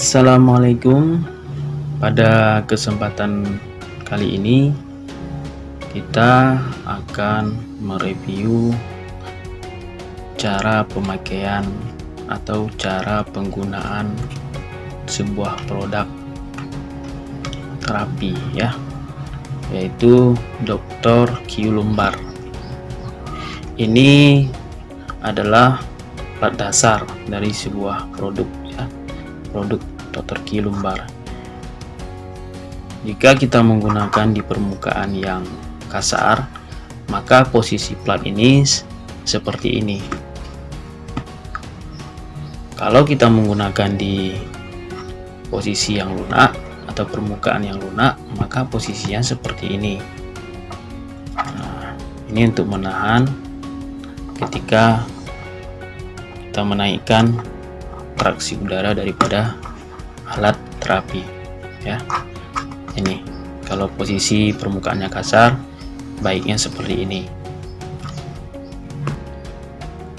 Assalamualaikum. Pada kesempatan kali ini kita akan mereview cara pemakaian atau cara penggunaan sebuah produk terapi ya, yaitu Dr. Q Lumbar. Ini adalah plat dasar dari sebuah produk ya, produk Dr. Q Lumbar. Jika kita menggunakan di permukaan yang kasar, maka posisi plat ini seperti ini. Kalau kita menggunakan di posisi yang lunak atau permukaan yang lunak, maka posisinya seperti ini. Nah, ini untuk menahan ketika kita menaikkan traksi udara daripada alat terapi ya. Ini kalau posisi permukaannya kasar, baiknya seperti ini.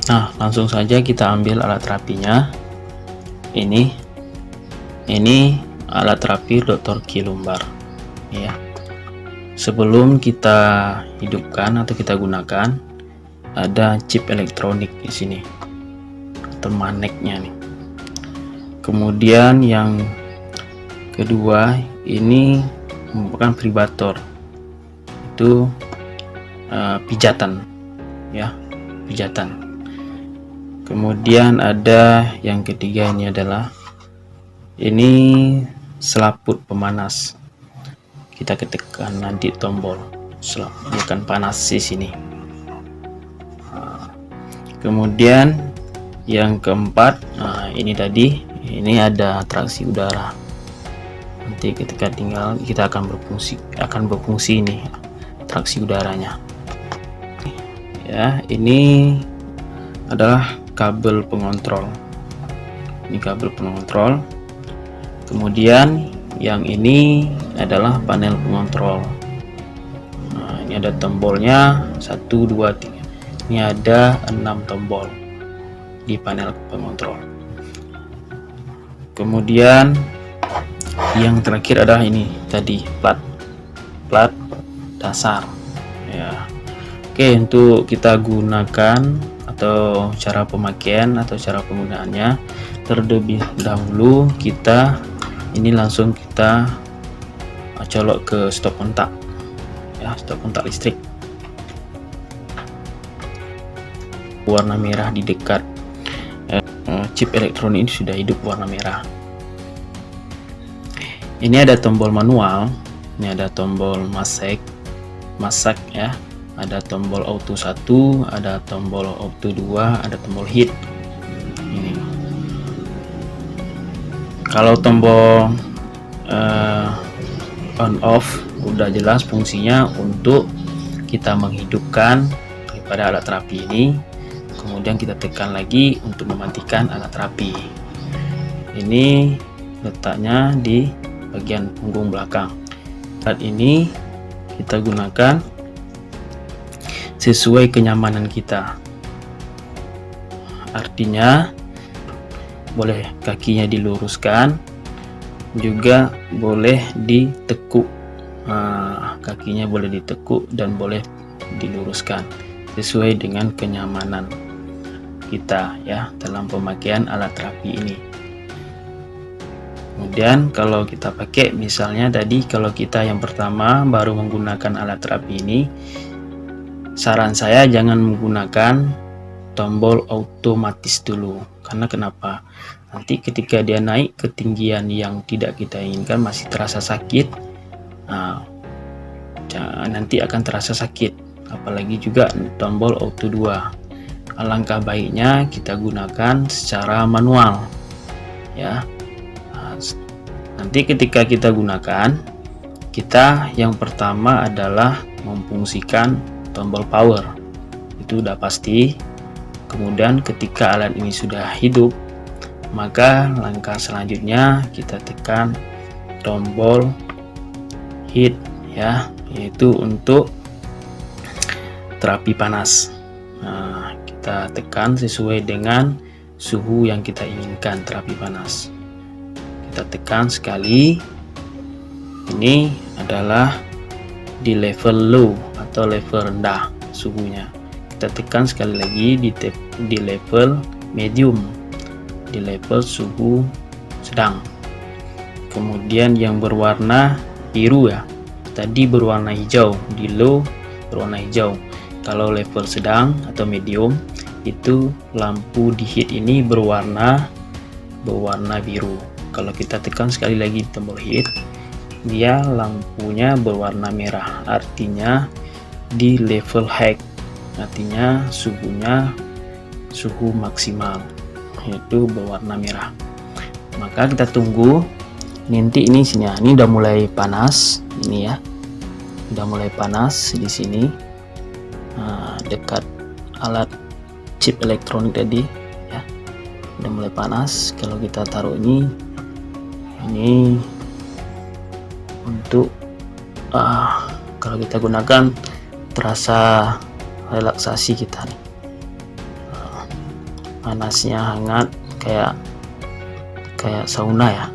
Nah, langsung saja kita ambil alat terapinya. Ini alat terapi Dr. Q Lumbar ya. Sebelum kita hidupkan atau kita gunakan, ada chip elektronik di sini atau magnetnya nih. Kemudian yang kedua, ini merupakan vibrator, itu pijatan ya, pijatan. Kemudian ada yang ketiga, ini adalah selaput pemanas. Kita ketikkan nanti tombol selaput, dia akan panas di sini. Kemudian yang keempat, ini tadi, ini ada traksi udara. Nanti ketika kita akan berfungsi ini traksi udaranya ya. Ini adalah kabel pengontrol, ini kabel pengontrol. Kemudian yang ini adalah panel pengontrol. Nah, ini ada tombolnya 1 2 3, ini ada 6 tombol di panel pengontrol. Kemudian yang terakhir adalah ini tadi plat dasar ya. Oke, untuk kita gunakan atau cara pemakaian atau cara penggunaannya, terlebih dahulu kita langsung kita colok ke stop kontak ya, stop kontak listrik. Warna merah di dekat chip elektronik ini sudah hidup warna merah. Ini ada tombol manual, ini ada tombol masak ya, ada tombol auto 1, ada tombol auto 2, ada tombol heat. Ini kalau tombol on off udah jelas fungsinya untuk kita menghidupkan daripada alat terapi ini. Kemudian kita tekan lagi untuk mematikan alat terapi. Ini letaknya di bagian punggung belakang. Alat ini kita gunakan sesuai kenyamanan kita. Artinya boleh kakinya diluruskan, juga boleh ditekuk. Kakinya boleh ditekuk dan boleh diluruskan sesuai dengan kenyamanan kita ya dalam pemakaian alat terapi ini. Kemudian kalau kita pakai, misalnya tadi kalau kita yang pertama baru menggunakan alat terapi ini, saran saya jangan menggunakan tombol otomatis dulu. Karena kenapa? Nanti ketika dia naik ketinggian yang tidak kita inginkan, masih terasa sakit, nanti akan terasa sakit. Apalagi juga tombol auto 2. Alangkah baiknya kita gunakan secara manual ya. Nanti ketika kita gunakan, kita yang pertama adalah memfungsikan tombol power, itu udah pasti. Kemudian ketika alat ini sudah hidup, maka langkah selanjutnya kita tekan tombol heat ya, yaitu untuk terapi panas. Kita tekan sesuai dengan suhu yang kita inginkan terapi panas. Kita tekan sekali. Ini adalah di level low atau level rendah suhunya. Kita tekan sekali lagi di level medium, di level suhu sedang. Kemudian yang berwarna biru ya, tadi berwarna hijau, di low berwarna hijau. Kalau level sedang atau medium, itu lampu di heat ini berwarna biru. Kalau kita tekan sekali lagi tombol heat, dia lampunya berwarna merah, artinya di level high, artinya suhu maksimal, yaitu berwarna merah. Maka kita tunggu. Nanti ini sini ya, ini udah mulai panas, ini ya, udah mulai panas di sini, dekat alat chip elektronik tadi ya, udah mulai panas. Kalau kita taruh ini untuk kalau kita gunakan terasa relaksasi kita nih, panasnya hangat kayak sauna ya.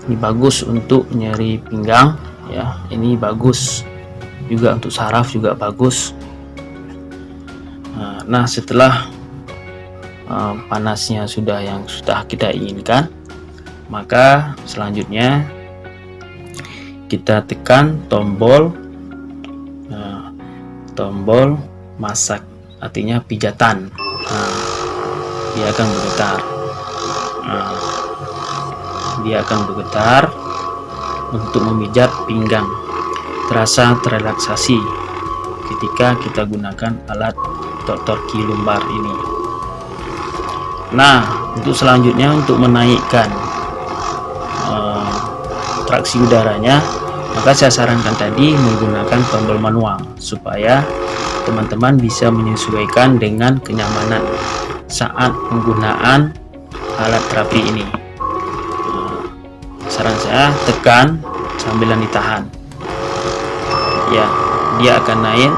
Ini bagus untuk nyeri pinggang ya, ini bagus juga untuk saraf, juga bagus. Nah setelah panasnya sudah kita inginkan, maka selanjutnya kita tekan tombol masak, artinya pijatan. Dia akan bergetar. Dia akan bergetar untuk memijat pinggang. Terasa terrelaksasi ketika kita gunakan alat torki lumbar ini. Nah, untuk selanjutnya, untuk menaikkan traksi udaranya, maka saya sarankan tadi menggunakan tombol manual supaya teman-teman bisa menyesuaikan dengan kenyamanan saat penggunaan alat terapi ini. Saran saya, tekan sambil ditahan ya, dia akan naik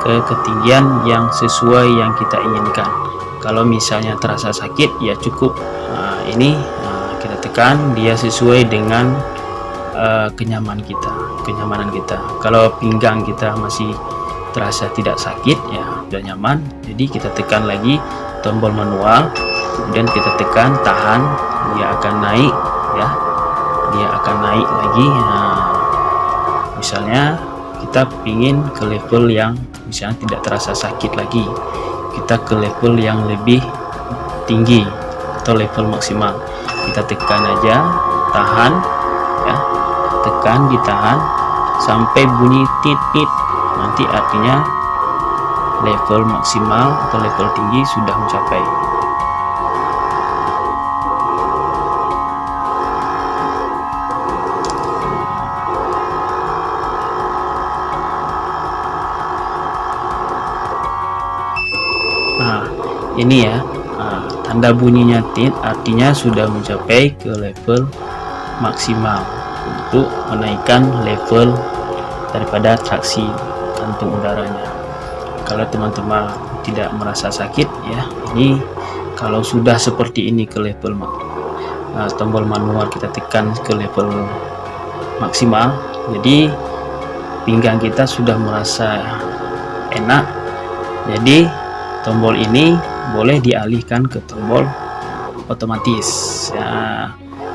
ke ketinggian yang sesuai yang kita inginkan. Kalau misalnya terasa sakit ya cukup ini kita tekan, dia sesuai dengan kenyamanan kita. Kalau pinggang kita masih terasa tidak sakit ya udah nyaman, jadi kita tekan lagi tombol manual, kemudian kita tekan tahan, dia akan naik ya, dia akan naik lagi. Misalnya kita pingin ke level yang misalnya tidak terasa sakit lagi, kita ke level yang lebih tinggi atau level maksimal, kita tekan aja, tahan ya, tekan, ditahan sampai bunyi tit-tit, nanti artinya level maksimal atau level tinggi sudah mencapai. Nah ini ya, tanda bunyinya tit artinya sudah mencapai ke level maksimal untuk menaikkan level daripada traksi kantung udaranya. Kalau teman-teman tidak merasa sakit ya, ini kalau sudah seperti ini ke level tombol manual kita tekan ke level maksimal, jadi pinggang kita sudah merasa enak, jadi tombol ini boleh dialihkan ke tombol otomatis ya.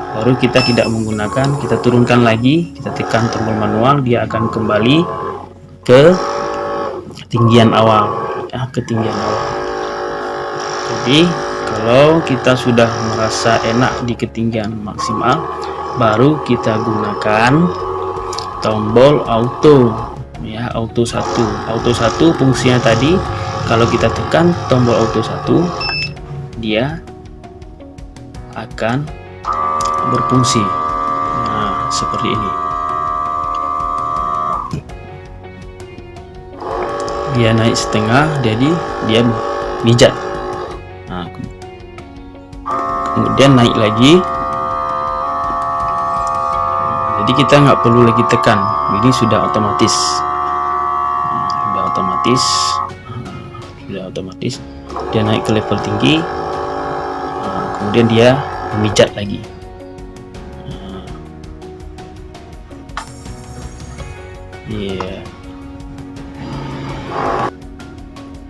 Baru kita tidak menggunakan, kita turunkan lagi, kita tekan tombol manual, dia akan kembali ke ketinggian awal ya, ketinggian awal. Jadi kalau kita sudah merasa enak di ketinggian maksimal, baru kita gunakan tombol auto ya, auto 1. Auto 1 fungsinya tadi, kalau kita tekan tombol auto 1, dia akan berfungsi. Nah, seperti ini. Dia naik setengah, jadi dia mijat. Nah, kemudian naik lagi. Jadi kita nggak perlu lagi tekan, ini sudah otomatis. Sudah otomatis. Dia naik ke level tinggi. Kemudian dia memijat lagi.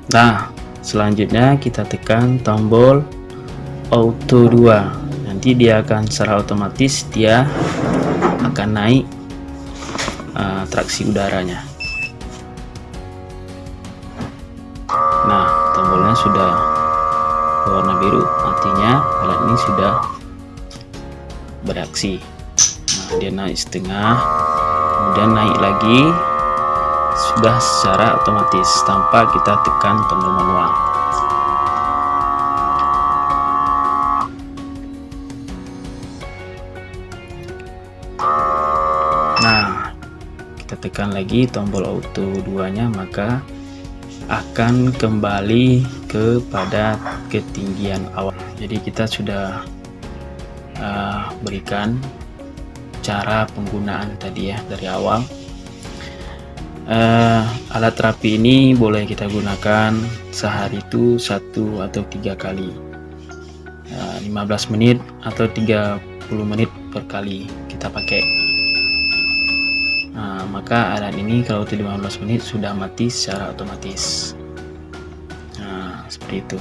Nah, selanjutnya kita tekan tombol auto 2. Nanti dia akan secara otomatis dia akan naik traksi udaranya. Nah, tombolnya sudah berwarna biru, artinya alat ini sudah beraksi. Nah, dia naik setengah, kemudian naik lagi, sudah secara otomatis tanpa kita tekan tombol manual. Nah, kita tekan lagi tombol auto 2-nya, maka akan kembali kepada ketinggian awal. Jadi kita sudah berikan cara penggunaan tadi ya dari awal. Alat terapi ini boleh kita gunakan sehari itu 1 atau 3 kali, 15 menit atau 30 menit per kali kita pakai. Maka alat ini kalau 15 menit sudah mati secara otomatis. Nah, seperti itu.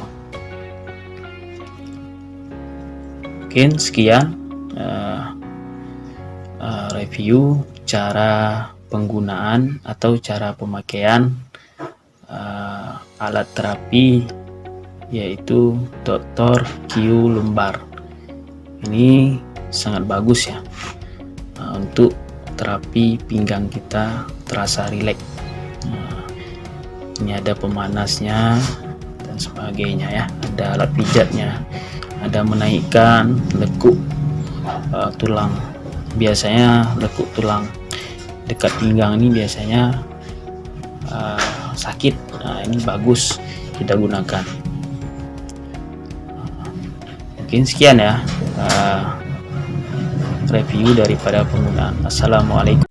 Mungkin sekian review cara penggunaan atau cara pemakaian alat terapi, yaitu Dr. Q lumbar. Ini sangat bagus ya untuk terapi pinggang kita terasa rileks. Ini ada pemanasnya dan sebagainya ya, ada alat pijatnya, ada menaikkan lekuk tulang. Biasanya lekuk tulang dekat pinggang ini biasanya sakit. Nah, ini bagus kita gunakan. Mungkin sekian ya review daripada penggunaan. Assalamualaikum.